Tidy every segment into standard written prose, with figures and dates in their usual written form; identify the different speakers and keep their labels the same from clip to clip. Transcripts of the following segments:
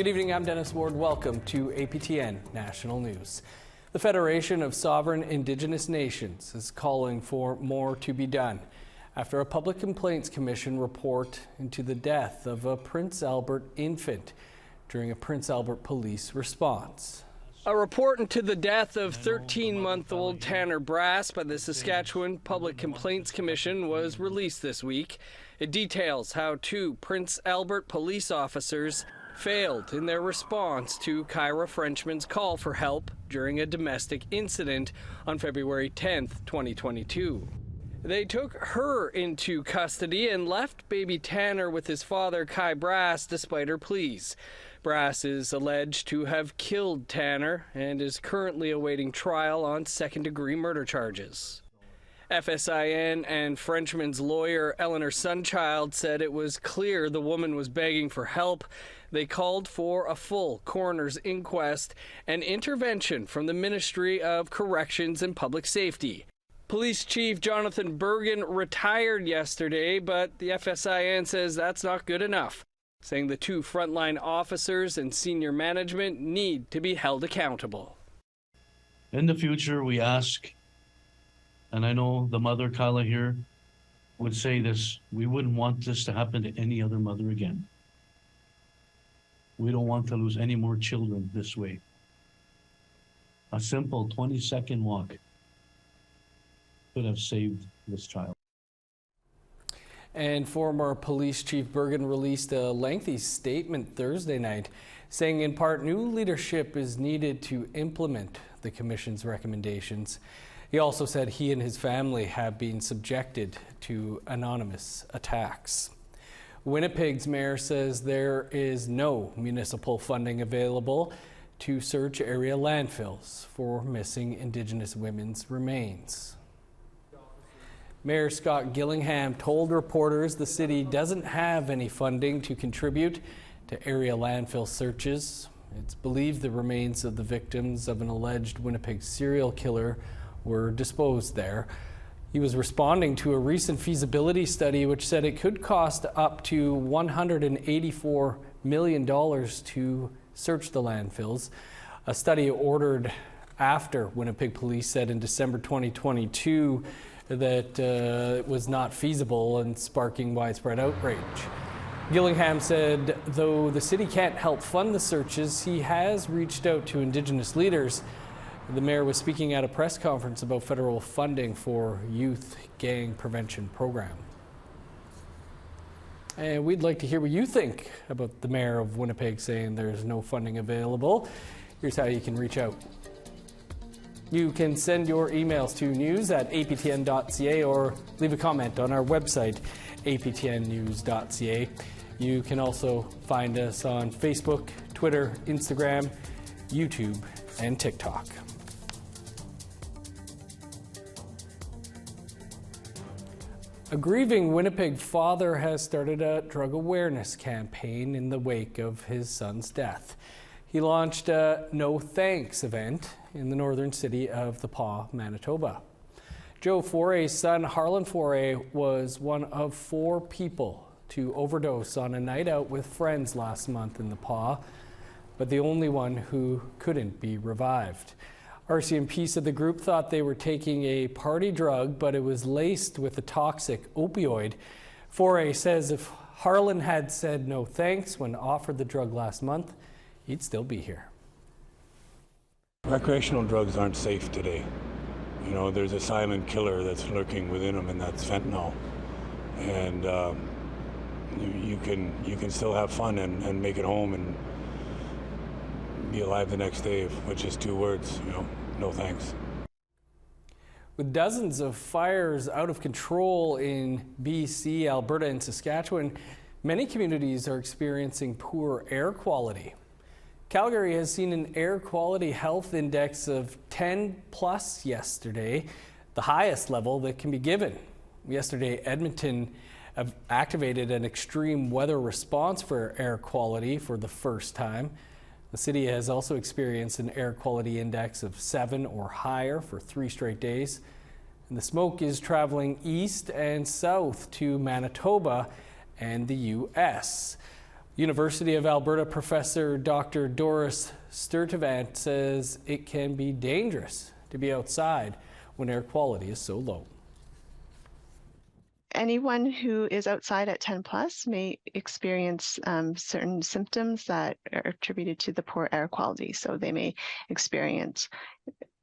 Speaker 1: Good evening, I'm Dennis Ward. Welcome to APTN National News. The Federation of Sovereign Indigenous Nations is calling for more to be done after a Public Complaints Commission report into the death of a Prince Albert infant during a Prince Albert police response. A report into the death of 13-month-old Tanner Brass by the Saskatchewan Public Complaints Commission was released this week. It details how two Prince Albert police officers failed in their response to Kyra Frenchman's call for help during a domestic incident on February 10th, 2022. They took her into custody and left baby Tanner with his father, Kai Brass, despite her pleas. Brass is alleged to have killed Tanner and is currently awaiting trial on second-degree murder charges. FSIN and Frenchman's lawyer, Eleanor Sunchild, said it was clear the woman was begging for help. They called for a full coroner's inquest and intervention from the Ministry of Corrections and Public Safety. Police Chief Jonathan Bergen retired yesterday, but the FSIN says that's not good enough, saying the two frontline officers and senior management need to be held accountable.
Speaker 2: In the future, we ask, and I know the mother, Kyla, here, would say this, we wouldn't want this to happen to any other mother again. We don't want to lose any more children this way. A simple 20-second walk could have saved this child.
Speaker 1: And former Police Chief Bergen released a lengthy statement Thursday night, saying in part new leadership is needed to implement the Commission's recommendations. He also said he and his family have been subjected to anonymous attacks. Winnipeg's mayor says there is no municipal funding available to search area landfills for missing Indigenous women's remains. Mayor Scott Gillingham told reporters the city doesn't have any funding to contribute to area landfill searches. It's believed the remains of the victims of an alleged Winnipeg serial killer were disposed there. He was responding to a recent feasibility study which said it could cost up to $184 million to search the landfills. A study ordered after Winnipeg police said in December 2022 that it was not feasible and sparking widespread outrage. Gillingham said though the city can't help fund the searches, he has reached out to Indigenous leaders. The mayor was speaking at a press conference about federal funding for youth gang prevention program. And we'd like to hear what you think about the mayor of Winnipeg saying there's no funding available. Here's how you can reach out. You can send your emails to news@aptn.ca or leave a comment on our website, aptnnews.ca. You can also find us on Facebook, Twitter, Instagram, YouTube, and TikTok. A grieving Winnipeg father has started a drug awareness campaign in the wake of his son's death. He launched a No Thanks event in the northern city of The Pas, Manitoba. Joe Foray's son, Harlan Foray, was one of 4 people to overdose on a night out with friends last month in The Pas, but the only one who couldn't be revived. RCMP said the group thought they were taking a party drug, but it was laced with a toxic opioid. Foray says if Harlan had said no thanks when offered the drug last month, he'd still be here.
Speaker 3: Recreational drugs aren't safe today. You know, there's a silent killer that's lurking within them, and that's fentanyl. And you can still have fun and make it home and be alive the next day with just 2 words, you know, no thanks.
Speaker 1: With dozens of fires out of control in BC, Alberta, and Saskatchewan, many communities are experiencing poor air quality. Calgary has seen an air quality health index of 10 plus yesterday, the highest level that can be given. Yesterday, Edmonton activated an extreme weather response for air quality for the first time. The city has also experienced an air quality index of 7 or higher for 3 straight days. And the smoke is traveling east and south to Manitoba and the U.S. University of Alberta professor Dr. Doris Sturtevant says it can be dangerous to be outside when air quality is so low.
Speaker 4: Anyone who is outside at 10 plus may experience certain symptoms that are attributed to the poor air quality. So they may experience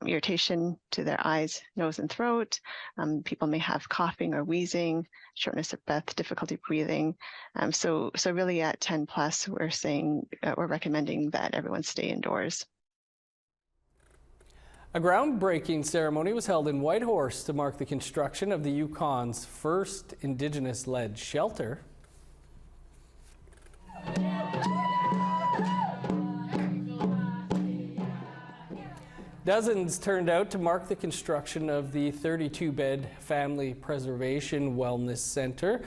Speaker 4: irritation to their eyes, nose, and throat. People may have coughing or wheezing, shortness of breath, difficulty breathing. So really at 10 plus, we're recommending that everyone stay indoors.
Speaker 1: A groundbreaking ceremony was held in Whitehorse to mark the construction of the Yukons' first Indigenous LED shelter. Dozens turned out to mark the construction of the 32-bed Family Preservation Wellness Center.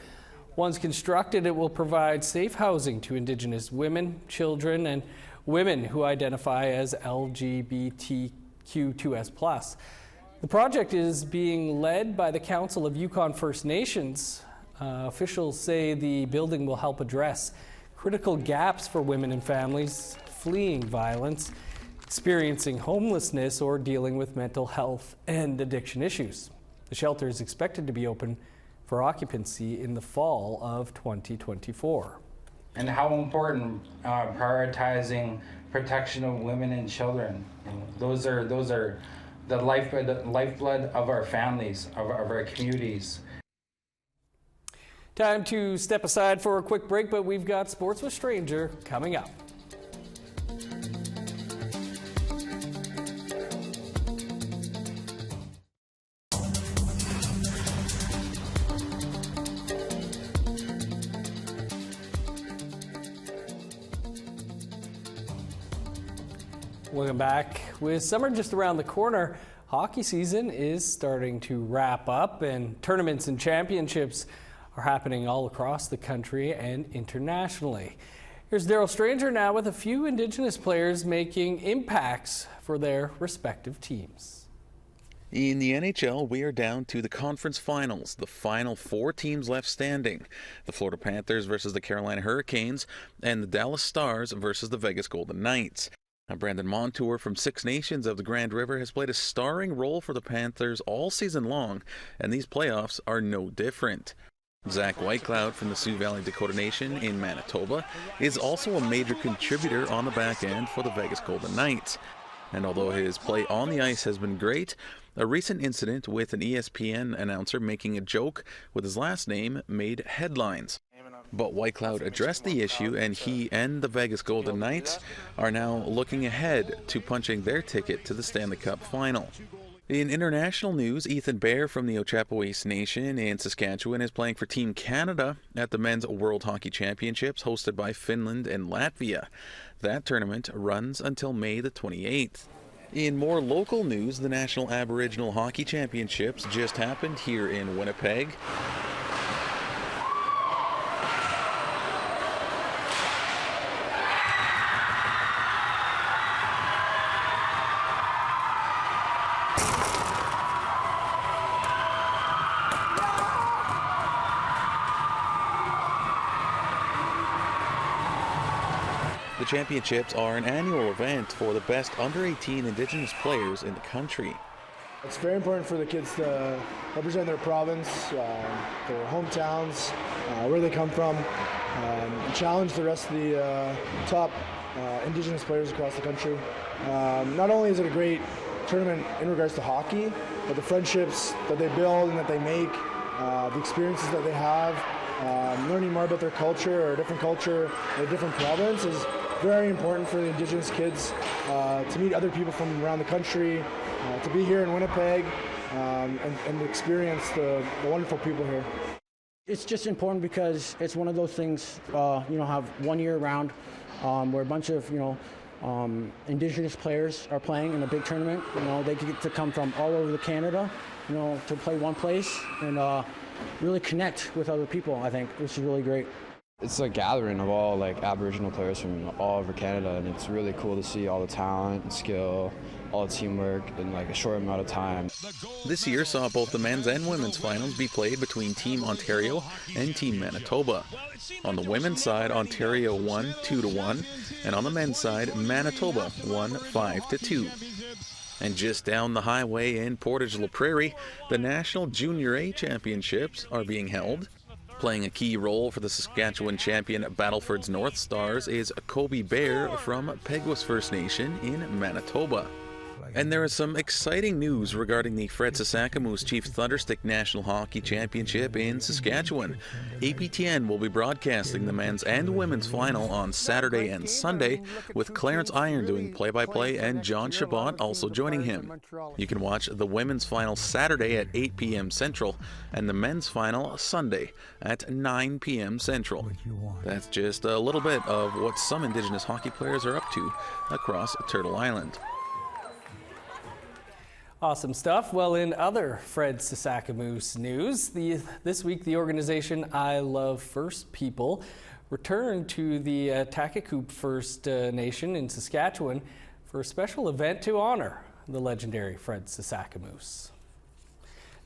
Speaker 1: Once constructed, it will provide safe housing to Indigenous women, children, and women who identify as LGBTQ2S+. The project is being led by the Council of Yukon First Nations. Officials say the building will help address critical gaps for women and families fleeing violence, experiencing homelessness, or dealing with mental health and addiction issues. The shelter is expected to be open for occupancy in the fall of 2024.
Speaker 5: And how important prioritizing protection of women and children. Those are the lifeblood of our families, of our communities.
Speaker 1: Time to step aside for a quick break, but we've got Sports with Stranger coming up. Welcome back. With summer just around the corner, hockey season is starting to wrap up, and tournaments and championships are happening all across the country and internationally. Here's Daryl Stranger now with a few Indigenous players making impacts for their respective teams.
Speaker 6: In the NHL, we are down to the conference finals, the final 4 teams left standing. The Florida Panthers versus the Carolina Hurricanes, and the Dallas Stars versus the Vegas Golden Knights. Now, Brandon Montour from Six Nations of the Grand River has played a starring role for the Panthers all season long, and these playoffs are no different. Zach Whitecloud from the Sioux Valley Dakota Nation in Manitoba is also a major contributor on the back end for the Vegas Golden Knights. And although his play on the ice has been great, a recent incident with an ESPN announcer making a joke with his last name made headlines. But Whitecloud addressed the issue, and he and the Vegas Golden Knights are now looking ahead to punching their ticket to the Stanley Cup final. In international news, Ethan Bear from the Ochapowace Nation in Saskatchewan is playing for Team Canada at the Men's World Hockey Championships hosted by Finland and Latvia. That tournament runs until May the 28th. In more local news, the National Aboriginal Hockey Championships just happened here in Winnipeg. The championships are an annual event for the best under-18 Indigenous players in the country.
Speaker 7: It's very important for the kids to represent their province, their hometowns, where they come from, and challenge the rest of the top Indigenous players across the country. Not only is it a great tournament in regards to hockey, but the friendships that they build and that they make, the experiences that they have, learning more about their culture or a different culture in a different province is very important for the Indigenous kids to meet other people from around the country, to be here in Winnipeg, and experience the wonderful people here.
Speaker 8: It's just important because it's one of those things, have 1 year round where a bunch of, Indigenous players are playing in a big tournament. They get to come from all over Canada, to play one place and really connect with other people, I think, which is really great.
Speaker 9: It's a gathering of all like Aboriginal players from all over Canada, and it's really cool to see all the talent and skill, all the teamwork in like a short amount of time.
Speaker 6: This year saw both the men's and women's finals be played between Team Ontario and Team Manitoba. On the women's side, Ontario won 2-1, and on the men's side, Manitoba won 5-2. And just down the highway in Portage-la Prairie, the National Junior A Championships are being held. Playing a key role for the Saskatchewan champion Battleford's North Stars is Kobe Bear from Peguis First Nation in Manitoba. And there is some exciting news regarding the Fred Sasakimous Chief Thunderstick National Hockey Championship in Saskatchewan. APTN will be broadcasting the men's and women's final on Saturday and Sunday, with Clarence Iron doing play-by-play and John Chabot also joining him. You can watch the women's final Saturday at 8 p.m. Central and the men's final Sunday at 9 p.m. Central. That's just a little bit of what some Indigenous hockey players are up to across Turtle Island.
Speaker 1: Awesome stuff. Well, in other Fred Sasakimous news, this week the organization I Love First People returned to the Sasakimous First Nation in Saskatchewan for a special event to honor the legendary Fred Sasakimous.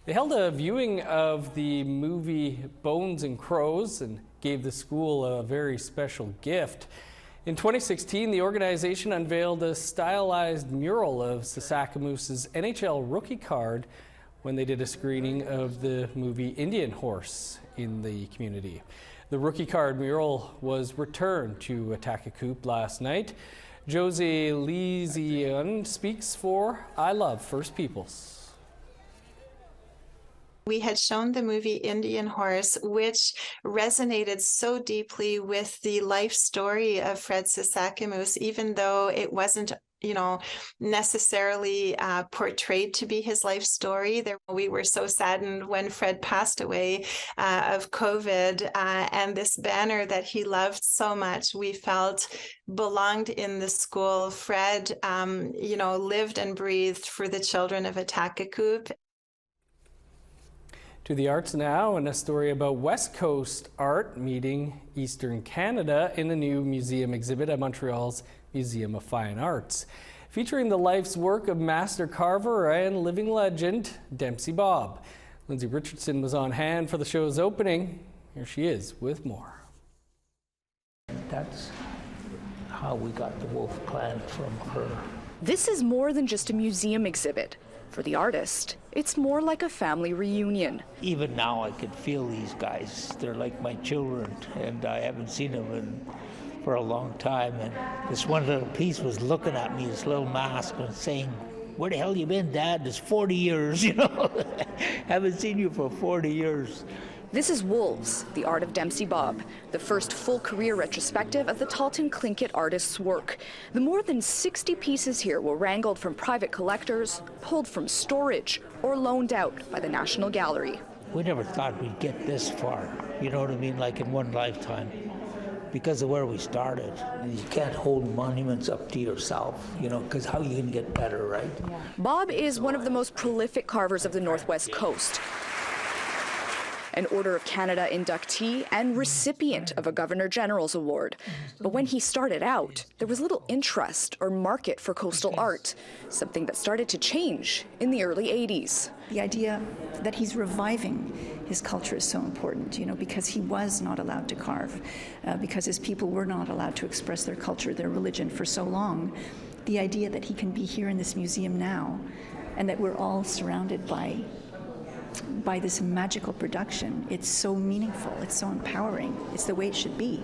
Speaker 1: They held a viewing of the movie Bones and Crows and gave the school a very special gift. In 2016, the organization unveiled a stylized mural of Sasakimous' NHL rookie card when they did a screening of the movie Indian Horse in the community. The rookie card mural was returned to Sasakimous last night. Jose Lizion speaks for I Love First Peoples.
Speaker 10: We had shown the movie Indian Horse, which resonated so deeply with the life story of Fred Sasakimous, even though it wasn't necessarily portrayed to be his life story. We were so saddened when Fred passed away of COVID, and this banner that he loved so much, we felt belonged in the school. Fred, lived and breathed for the children of Sasakimous.
Speaker 1: To the arts now, and a story about West Coast art meeting Eastern Canada in the new museum exhibit at Montreal's Museum of Fine Arts, featuring the life's work of master carver and living legend Dempsey Bob. Lindsay Richardson was on hand for the show's opening. Here she is with more.
Speaker 11: That's how we got the wolf clan from her.
Speaker 12: This is more than just a museum exhibit. For the artist, it's more like a family reunion.
Speaker 11: Even now I can feel these guys. They're like my children, and I haven't seen them for a long time. And this one little piece was looking at me, this little mask, and saying, "Where the hell you been, Dad? It's 40 years, Haven't seen you for 40 years.
Speaker 12: This is Wolves, the art of Dempsey Bob, the first full career retrospective of the Talton Tlingit artist's work. The more than 60 pieces here were wrangled from private collectors, pulled from storage, or loaned out by the National Gallery.
Speaker 11: We never thought we'd get this far, like in one lifetime, because of where we started. You can't hold monuments up to yourself, because how you can get better, right?
Speaker 12: Bob is one of the most prolific carvers of the Northwest Coast. An Order of Canada inductee and recipient of a Governor General's Award. But when he started out, there was little interest or market for coastal art, something that started to change in the early 80s.
Speaker 13: The idea that he's reviving his culture is so important, because he was not allowed to carve, because his people were not allowed to express their culture, their religion for so long. The idea that he can be here in this museum now, and that we're all surrounded by this magical production. It's so meaningful, it's so empowering, it's the way it should be.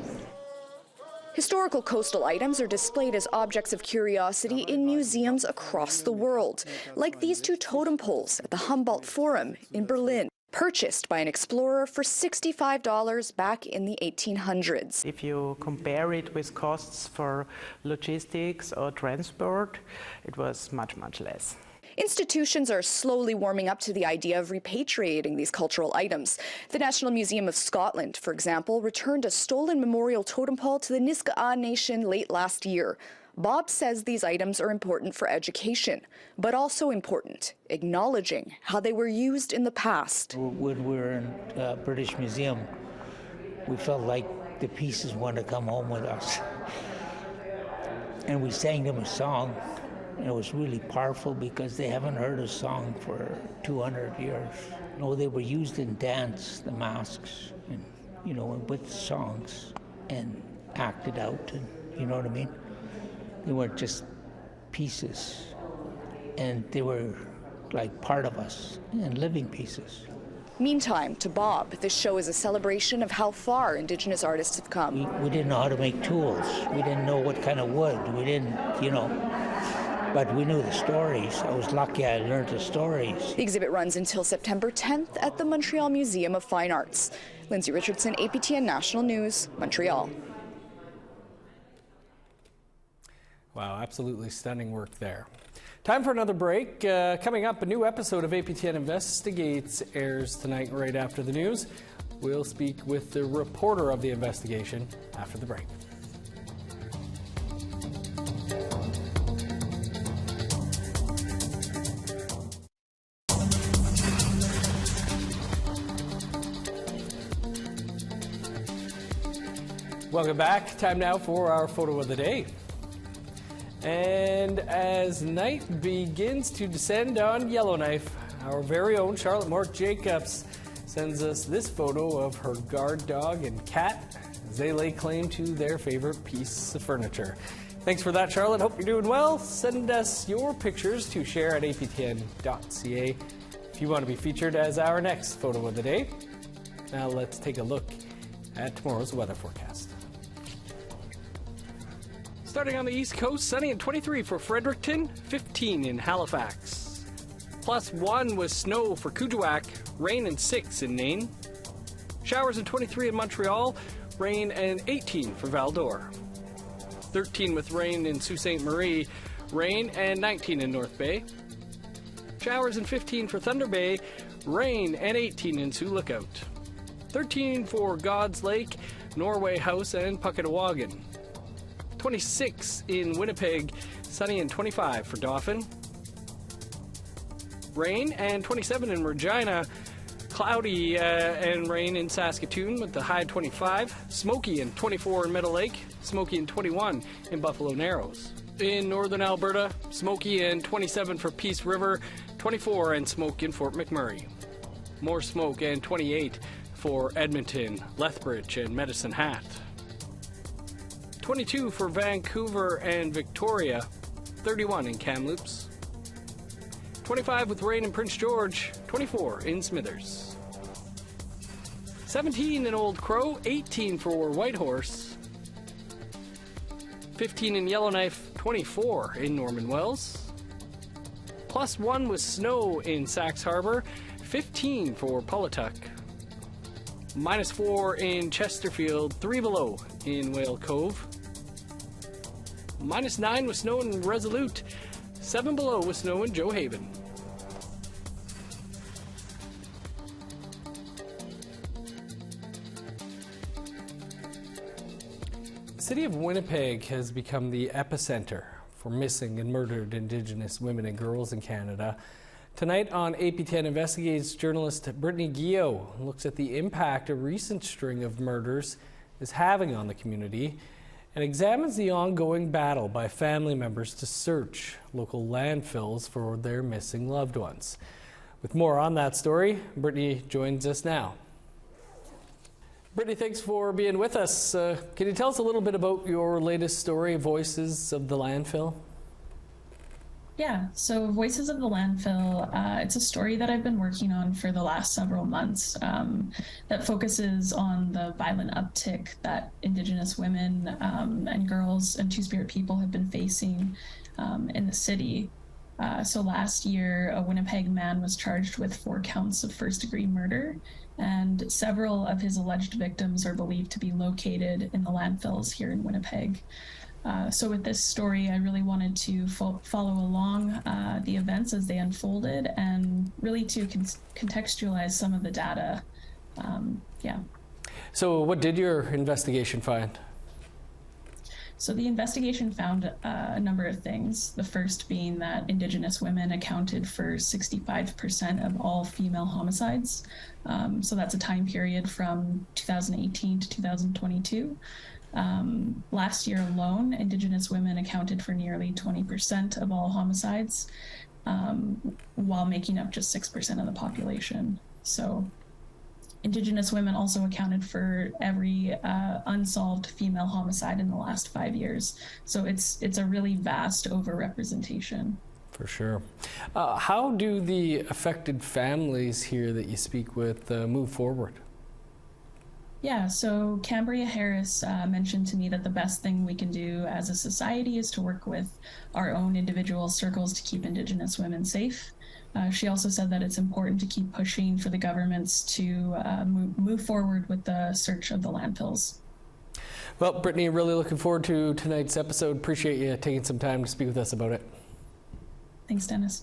Speaker 12: Historical coastal items are displayed as objects of curiosity in museums across the world, like these two totem poles at the Humboldt Forum in Berlin, purchased by an explorer for $65 back in the 1800s.
Speaker 14: If you compare it with costs for logistics or transport, it was much, much less.
Speaker 12: Institutions are slowly warming up to the idea of repatriating these cultural items. The National Museum of Scotland, for example, returned a stolen memorial totem pole to the Nisga'a Nation late last year. Bob says these items are important for education, but also important, acknowledging how they were used in the past.
Speaker 11: When we were in British Museum, we felt like the pieces want to come home with us. And we sang them a song, and it was really powerful because they haven't heard a song for 200 years. No, they were used in dance, the masks, and, you know, with songs, and acted out, and you know what I mean? They weren't just pieces, and they were like part of us, and living pieces.
Speaker 12: Meantime, to Bob, this show is a celebration of how far Indigenous artists have come.
Speaker 11: We didn't know how to make tools. We didn't know what kind of wood. We didn't, you know, but we knew the stories. I was lucky I learned the stories.
Speaker 12: The exhibit runs until September 10th at the Montreal Museum of Fine Arts. Lindsay Richardson, APTN National News, Montreal.
Speaker 1: Wow, absolutely stunning work there. Time for another break. Coming up, a new episode of APTN Investigates airs tonight right after the news. We'll speak with the reporter of the investigation after the break. Welcome back. Time now for our photo of the day. And as night begins to descend on Yellowknife, our very own Charlotte Mork Jacobs sends us this photo of her guard dog and cat as they lay claim to their favorite piece of furniture. Thanks for that, Charlotte. Hope you're doing well. Send us your pictures to share at aptn.ca if you want to be featured as our next photo of the day. Now let's take a look at tomorrow's weather forecast. Starting on the East Coast, sunny and 23 for Fredericton, 15 in Halifax. +1 with snow for Kuujjuaq, rain and 6 in Nain. Showers and 23 in Montreal, rain and 18 for Val-d'Or. 13 with rain in Sault Ste. Marie, rain and 19 in North Bay. Showers and 15 for Thunder Bay, rain and 18 in Sioux Lookout. 13 for God's Lake, Norway House and Puckatawagan. 26 in Winnipeg, sunny and 25 for Dauphin. Rain and 27 in Regina, cloudy and rain in Saskatoon with the high 25. Smoky and 24 in Meadow Lake, smoky and 21 in Buffalo Narrows. In northern Alberta, smoky and 27 for Peace River, 24 and smoke in Fort McMurray. More smoke and 28 for Edmonton, Lethbridge and Medicine Hat. 22 for Vancouver and Victoria, 31 in Kamloops. 25 with rain in Prince George, 24 in Smithers. 17 in Old Crow, 18 for Whitehorse. 15 in Yellowknife, 24 in Norman Wells. +1 with snow in Sax Harbor, 15 for Pawlatuck. -4 in Chesterfield, 3 below in Whale Cove. -9 with snow in Resolute, 7 below with snow in Joe Haven. The city of Winnipeg has become the epicenter for missing and murdered Indigenous women and girls in Canada. Tonight on APTN Investigates, journalist Brittany Guillot looks at the impact a recent string of murders is having on the community and examines the ongoing battle by family members to search local landfills for their missing loved ones. With more on that story, Brittany joins us now. Brittany, thanks for being with us. Can you tell us a little bit about your latest story, Voices of the Landfill?
Speaker 15: Yeah, so Voices of the Landfill, it's a story that I've been working on for the last several months that focuses on the violent uptick that Indigenous women and girls and Two-Spirit people have been facing in the city. So last year, a Winnipeg man was charged with 4 counts of first-degree murder, and several of his alleged victims are believed to be located in the landfills here in Winnipeg. So with this story, I really wanted to follow along the events as they unfolded and really to contextualize some of the data. Yeah.
Speaker 1: So what did your investigation find?
Speaker 15: So the investigation found a number of things. The first being that Indigenous women accounted for 65% of all female homicides. So that's a time period from 2018 to 2022. Last year alone, Indigenous women accounted for nearly 20% of all homicides, while making up just 6% of the population. So Indigenous women also accounted for every unsolved female homicide in the last 5 years. So it's a really vast overrepresentation.
Speaker 1: For sure. How do the affected families here that you speak with move forward?
Speaker 15: Yeah, so Cambria Harris mentioned to me that the best thing we can do as a society is to work with our own individual circles to keep Indigenous women safe. She also said that it's important to keep pushing for the governments to move forward with the search of the landfills.
Speaker 1: Well, Brittany, really looking forward to tonight's episode. Appreciate you taking some time to speak with us about it.
Speaker 15: Thanks, Dennis.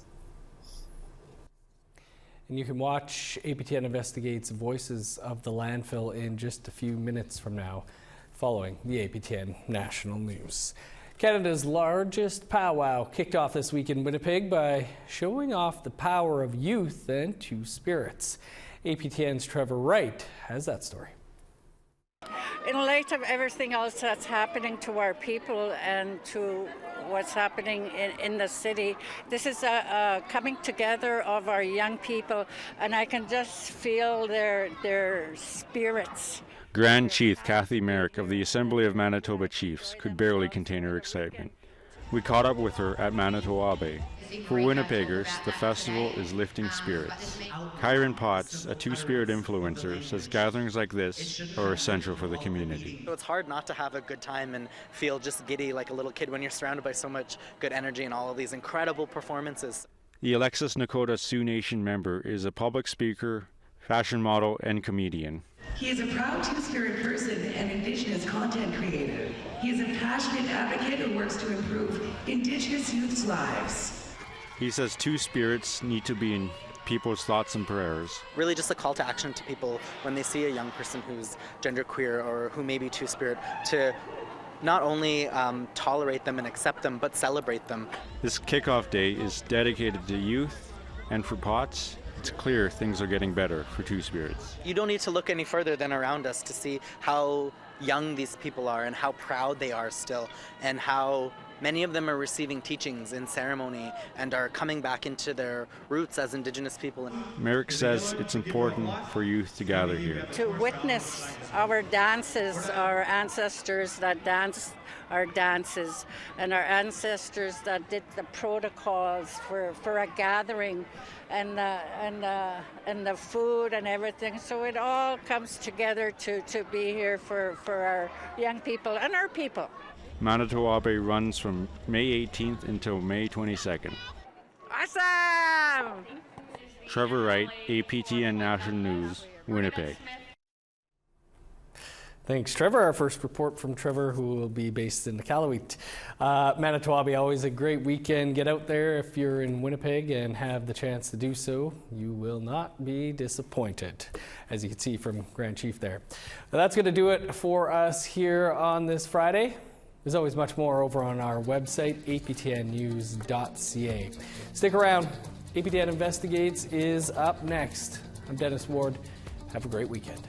Speaker 1: And you can watch APTN Investigates Voices of the Landfill in just a few minutes from now, following the APTN National News. Canada's largest powwow kicked off this week in Winnipeg by showing off the power of youth and two spirits. APTN's Trevor Wright has that story.
Speaker 16: In light of everything else that's happening to our people and to what's happening in the city, this is a coming together of our young people, and I can just feel their spirits.
Speaker 17: Grand Chief Kathy Merrick of the Assembly of Manitoba Chiefs could barely contain her excitement. We caught up with her at Manitowabi. For Winnipeggers, the festival is lifting spirits. Kyron Potts, a two-spirit influencer, says gatherings like this are essential for the community.
Speaker 18: So it's hard not to have a good time and feel just giddy like a little kid when you're surrounded by so much good energy and all of these incredible performances.
Speaker 17: The Alexis Nakota Sioux Nation member is a public speaker, fashion model, and comedian.
Speaker 19: He is a proud two-spirit person and Indigenous content creator. He is a passionate advocate who works to improve Indigenous youth's lives.
Speaker 17: He says two spirits need to be in people's thoughts and prayers.
Speaker 18: Really just a call to action to people when they see a young person who's genderqueer or who may be two-spirit, to not only tolerate them and accept them, but celebrate them.
Speaker 17: This kickoff day is dedicated to youth, and for Potts, it's clear things are getting better for two spirits.
Speaker 18: You don't need to look any further than around us to see how young these people are and how proud they are still, and how many of them are receiving teachings in ceremony and are coming back into their roots as Indigenous people.
Speaker 17: Merrick says it's important for youth to gather here.
Speaker 16: To witness our dances, our ancestors that danced our dances, and our ancestors that did the protocols for a gathering, and the food and everything. So it all comes together to be here for our young people and our people.
Speaker 17: Manitowabi runs from May 18th until May 22nd.
Speaker 16: Awesome!
Speaker 17: Trevor Wright, APTN National News, Winnipeg.
Speaker 1: Thanks, Trevor. Our first report from Trevor, who will be based in Iqaluit. Manitowabi, always a great weekend. Get out there if you're in Winnipeg and have the chance to do so. You will not be disappointed, as you can see from Grand Chief there. Well, that's going to do it for us here on this Friday. There's always much more over on our website, aptnnews.ca. Stick around. APTN Investigates is up next. I'm Dennis Ward. Have a great weekend.